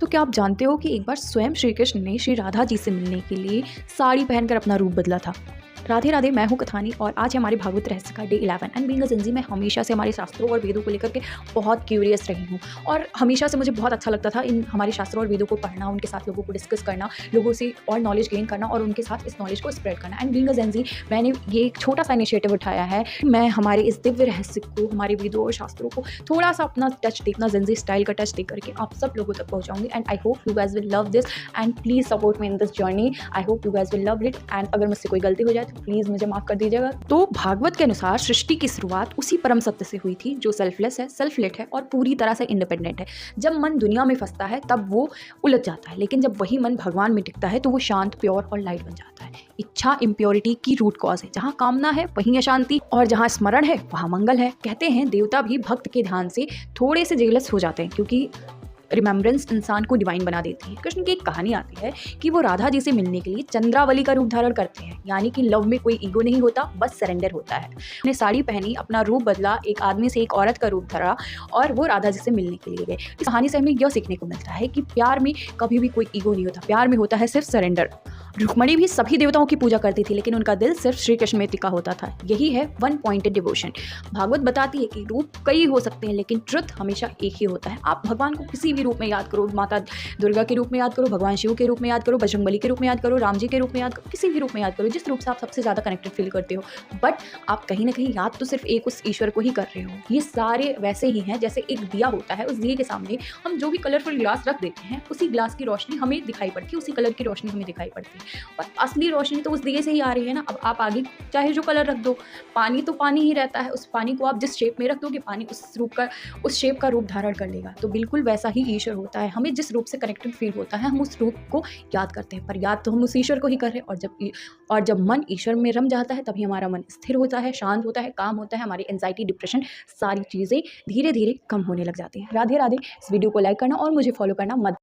तो क्या आप जानते हो कि एक बार स्वयं श्री कृष्ण ने श्री राधा जी से मिलने के लिए साड़ी पहनकर अपना रूप बदला था। राधे राधे, मैं हूँ कथानी और आज है हमारे भागवत रहस्य का डे 11। एंड बीइंग अ जिंजी मैं हमेशा से हमारे शास्त्रों और वेदों को लेकर के बहुत क्यूरियस रही हूँ और हमेशा से मुझे बहुत अच्छा लगता था इन हमारे शास्त्रों और वेदों को पढ़ना, उनके साथ लोगों को डिस्कस करना, लोगों से और नॉलेज गेन करना और उनके साथ इस नॉलेज को स्प्रेड करना। एंड बीइंग अ जिंजी मैंने ये एक छोटा सा इनिशिएटिव उठाया है। मैं हमारे इस दिव्य रहस्य को, हमारे वेदों और शास्त्रों को थोड़ा सा अपना टच देखना, जिंजी स्टाइल का टच दे करके आप सब लोगों तक पहुँचाऊंगी। And I hope you guys will love this and please support me in this journey. I hope you guys will love it and अगर मुझसे कोई गलती हो जाए तो प्लीज मुझे माफ कर दीजिएगा। तो भागवत के अनुसार सृष्टि की शुरुआत उसी परम सत्य से हुई थी जो सेल्फलेस है, सेल्फलेट है और पूरी तरह से इंडिपेंडेंट है। जब मन दुनिया में फंसता है तब वो उलझ जाता है, लेकिन जब वही मन भगवान में टिकता है तो वो शांत, प्योर और लाइट बन जाता है। इच्छा इम्प्योरिटी की रूट कॉज है। जहाँ कामना है वहीं अशांति और जहाँ स्मरण है वहाँ मंगल है। कहते हैं देवता भी भक्त के ध्यान से थोड़े से जेलस हो जाते हैं क्योंकि रिमेम्बरेंस इंसान को डिवाइन बना देती है। कृष्ण की एक कहानी आती है कि वो राधा जी से मिलने के लिए चंद्रावली का रूप धारण करते हैं, यानी कि लव में कोई ईगो नहीं होता, बस सरेंडर होता है। उन्हें साड़ी पहनी, अपना रूप बदला, एक आदमी से एक औरत का रूप धरा और वो राधा जी से मिलने के लिए गए। इस कहानी से हमें यह सीखने को मिलता है कि प्यार में कभी भी कोई ईगो नहीं होता, प्यार में होता है सिर्फ सरेंडर। रुक्मणी भी सभी देवताओं की पूजा करती थी, लेकिन उनका दिल सिर्फ श्री कृष्ण में टिका होता था। यही है वन पॉइंटेड डिवोशन। भागवत बताती है कि रूप कई हो सकते हैं लेकिन ट्रुथ हमेशा एक ही होता है। आप भगवान को किसी भी रूप में याद करो, माता दुर्गा के रूप में याद करो, भगवान शिव के रूप में याद करो, बजरंगबली के रूप में याद करो, राम जी के रूप में याद करो, किसी भी रूप में याद करो, जिस रूप से आप सबसे ज़्यादा कनेक्टेड फील करते हो। बट आप कहीं ना कहीं याद तो सिर्फ एक उस ईश्वर को ही कर रहे हो। ये सारे वैसे ही हैं जैसे एक दिया होता है, उस दिए के सामने हम जो भी कलरफुल ग्लास रख देते हैं उसी ग्लास की रोशनी हमें दिखाई पड़ती है, उसी कलर की रोशनी हमें दिखाई पड़ती है। और असली रोशनी तो उस दिए से ही आ रही है ना। अब आप आगे चाहे जो कलर रख दो, पानी तो पानी ही रहता है, उस पानी को आप जिस शेप में रख दोगे पानी उस शेप का रूप धारण कर लेगा। तो बिल्कुल वैसा ही ईश्वर होता है। हमें जिस रूप से कनेक्टेड फील होता है हम उस रूप को याद करते हैं, पर याद तो हम उस ईश्वर को ही कर रहे हैं। और जब मन ईश्वर में रम जाता है तभी हमारा मन स्थिर होता है, शांत होता है, काम होता है। हमारी एंजाइटी, डिप्रेशन, सारी चीज़ें धीरे धीरे कम होने लग जाती हैं। राधे राधे। इस वीडियो को लाइक करना और मुझे फॉलो करना मत